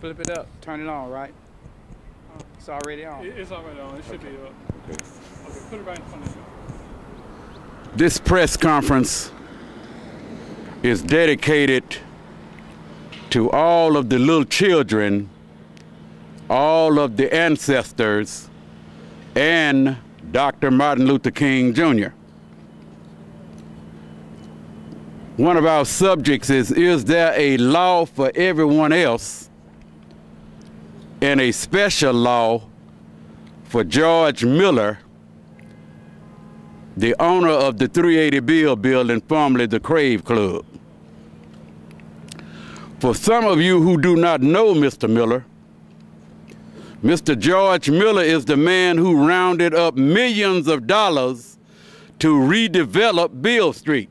flip it up, turn it on, right? It's already on. It's already on. It should be up. Okay, put it right in front of you. This press conference is dedicated to all of the little children, all of the ancestors, and Dr. Martin Luther King Jr. One of our subjects is there a law for everyone else and a special law for George Miller, the owner of the 380 Beale building, formerly the Crave Club? For some of you who do not know Mr. Miller, Mr. George Miller is the man who rounded up millions of dollars to redevelop Beale Street.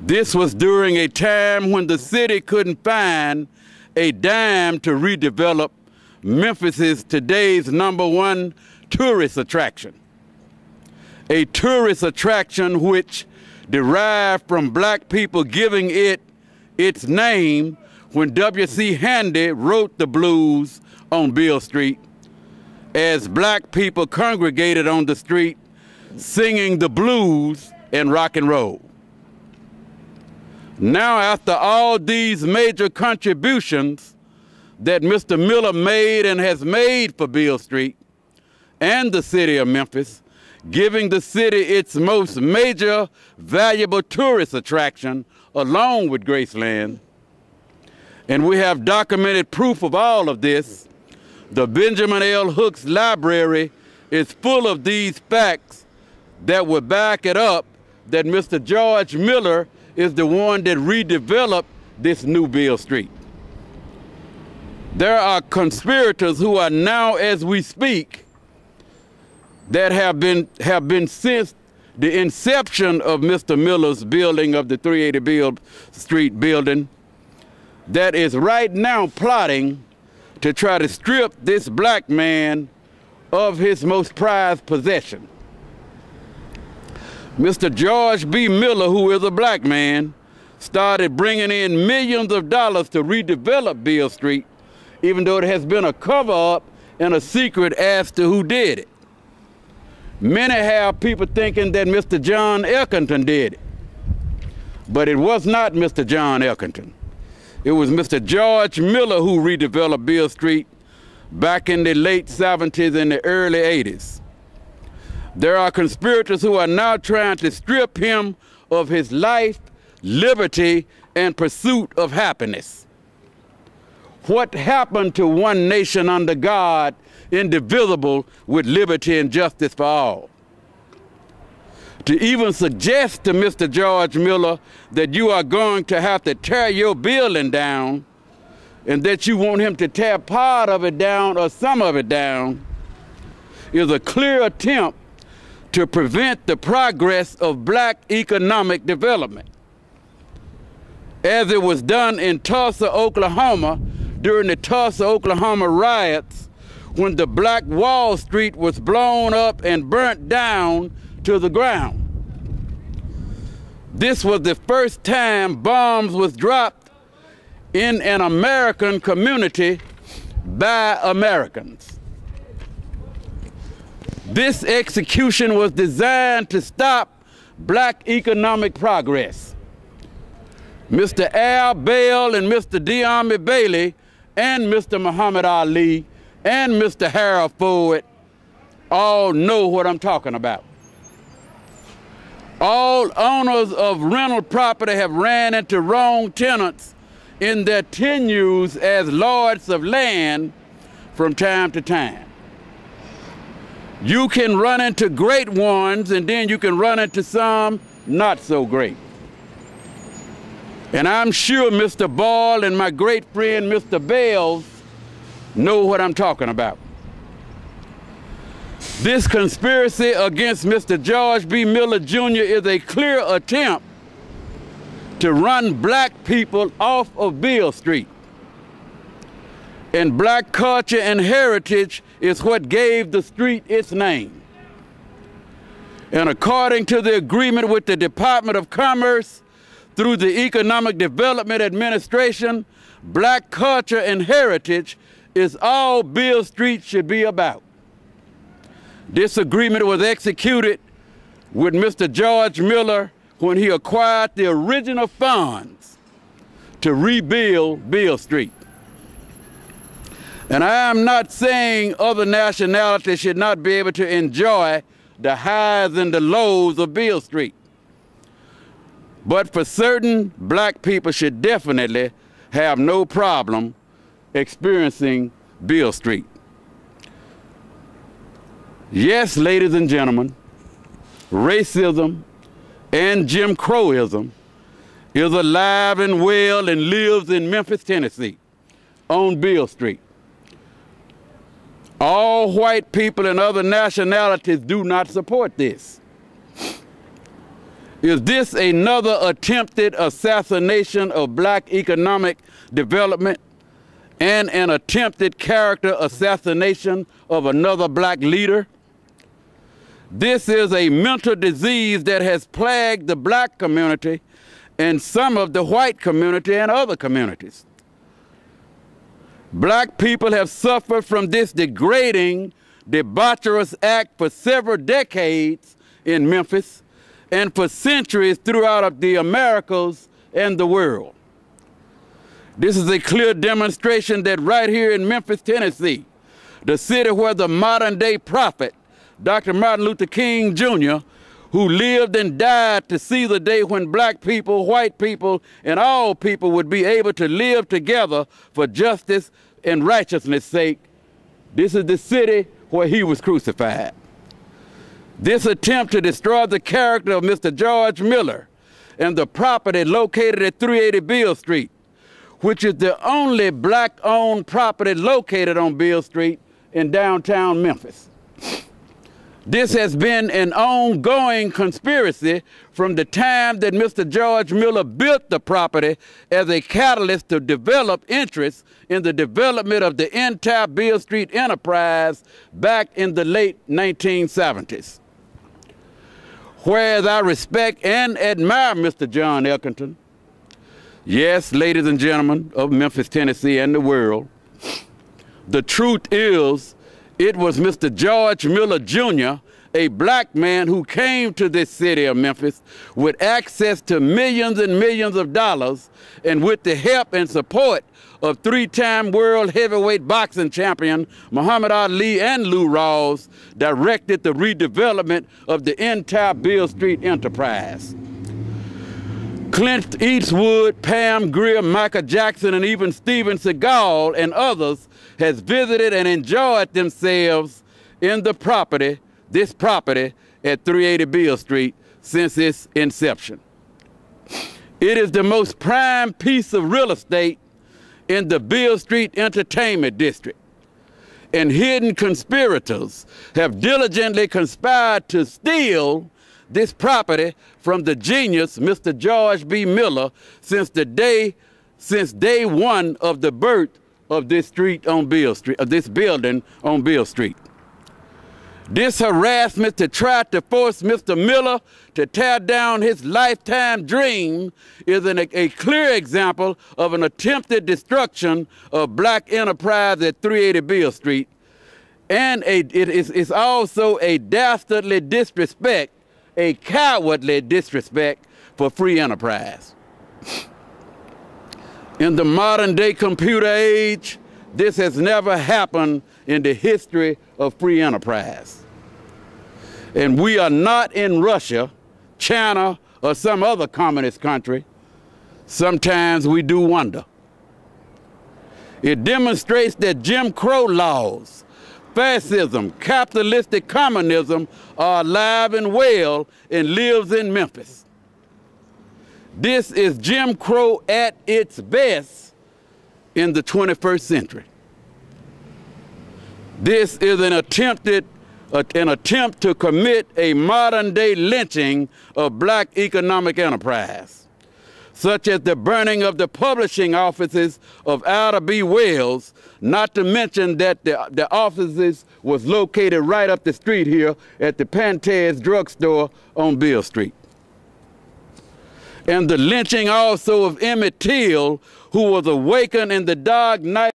This was during a time when the city couldn't find a dime to redevelop Memphis's today's #1 tourist attraction. A tourist attraction which derived from black people giving it its name when W.C. Handy wrote the blues on Beale Street, as black people congregated on the street singing the blues and rock and roll. Now, after all these major contributions that Mr. Miller made and has made for Beale Street and the city of Memphis, giving the city its most major valuable tourist attraction along with Graceland, and we have documented proof of all of this, the Benjamin L. Hooks Library is full of these facts that would back it up that Mr. George Miller is the one that redeveloped this new Beale Street. There are conspirators who are now, as we speak, that have been since the inception of Mr. Miller's building of the 380 Beale Street building, that is right now plotting to try to strip this black man of his most prized possession. Mr. George B. Miller, who is a black man, started bringing in millions of dollars to redevelop Beale Street, even though it has been a cover-up and a secret as to who did it. Many have people thinking that Mr. John Elkington did it, but it was not Mr. John Elkington. It was Mr. George Miller who redeveloped Beale Street back in the late 70s and the early 80s. There are conspirators who are now trying to strip him of his life, liberty, and pursuit of happiness. What happened to one nation under God, indivisible, with liberty and justice for all? To even suggest to Mr. George Miller that you are going to have to tear your building down and that you want him to tear part of it down or some of it down is a clear attempt to prevent the progress of black economic development. As it was done in Tulsa, Oklahoma, during the Tulsa, Oklahoma riots, when the black Wall Street was blown up and burnt down to the ground. This was the first time bombs was dropped in an American community by Americans. This execution was designed to stop black economic progress. Mr. Al Bell and Mr. De'Armond Bailey and Mr. Muhammad Ali and Mr. Harold Ford all know what I'm talking about. All owners of rental property have ran into wrong tenants in their tenures as lords of land from time to time. You can run into great ones, and then you can run into some not so great. And I'm sure Mr. Ball and my great friend Mr. Bales know what I'm talking about. This conspiracy against Mr. George B. Miller Jr. is a clear attempt to run black people off of Beale Street. And black culture and heritage is what gave the street its name. And according to the agreement with the Department of Commerce, through the Economic Development Administration, black culture and heritage is all Beale Street should be about. This agreement was executed with Mr. George Miller when he acquired the original funds to rebuild Beale Street. And I am not saying other nationalities should not be able to enjoy the highs and the lows of Beale Street. But for certain, black people should definitely have no problem experiencing Beale Street. Yes, ladies and gentlemen, racism and Jim Crowism is alive and well and lives in Memphis, Tennessee, on Beale Street. All white people and other nationalities do not support this. Is this another attempted assassination of black economic development and an attempted character assassination of another black leader? This is a mental disease that has plagued the black community and some of the white community and other communities. Black people have suffered from this degrading, debaucherous act for several decades in Memphis and for centuries throughout the Americas and the world. This is a clear demonstration that right here in Memphis, Tennessee, the city where the modern-day prophet, Dr. Martin Luther King Jr., who lived and died to see the day when black people, white people, and all people would be able to live together for justice and righteousness' sake, this is the city where he was crucified. This attempt to destroy the character of Mr. George Miller and the property located at 380 Beale Street, which is the only black-owned property located on Beale Street in downtown Memphis. This has been an ongoing conspiracy from the time that Mr. George Miller built the property as a catalyst to develop interest in the development of the entire Beale Street enterprise back in the late 1970s. Whereas I respect and admire Mr. John Elkington, yes, ladies and gentlemen of Memphis, Tennessee, and the world, the truth is, it was Mr. George Miller Jr., a black man who came to this city of Memphis with access to millions and millions of dollars and with the help and support of three-time world heavyweight boxing champion Muhammad Ali and Lou Rawls, directed the redevelopment of the entire Beale Street enterprise. Clint Eastwood, Pam Grier, Michael Jackson, and even Steven Seagal and others has visited and enjoyed themselves in the property, this property at 380 Beale Street since its inception. It is the most prime piece of real estate in the Beale Street Entertainment District, and hidden conspirators have diligently conspired to steal this property from the genius, Mr. George B. Miller, since day one of the birth of this street on Beale Street, of this building on Beale Street. This harassment to try to force Mr. Miller to tear down his lifetime dream is a clear example of an attempted destruction of black enterprise at 380 Beale Street, and it is also a dastardly disrespect, a cowardly disrespect for free enterprise. In the modern day computer age, this has never happened in the history of free enterprise. And we are not in Russia, China, or some other communist country. Sometimes we do wonder. It demonstrates that Jim Crow laws, fascism, capitalistic communism are alive and well and lives in Memphis. This is Jim Crow at its best in the 21st century. This is an attempt to commit a modern-day lynching of black economic enterprise, such as the burning of the publishing offices of Ida B. Wells, not to mention that the offices was located right up the street here at the Pantez drugstore on Beale Street. and the lynching also of Emmett Till, who was awakened in the dark night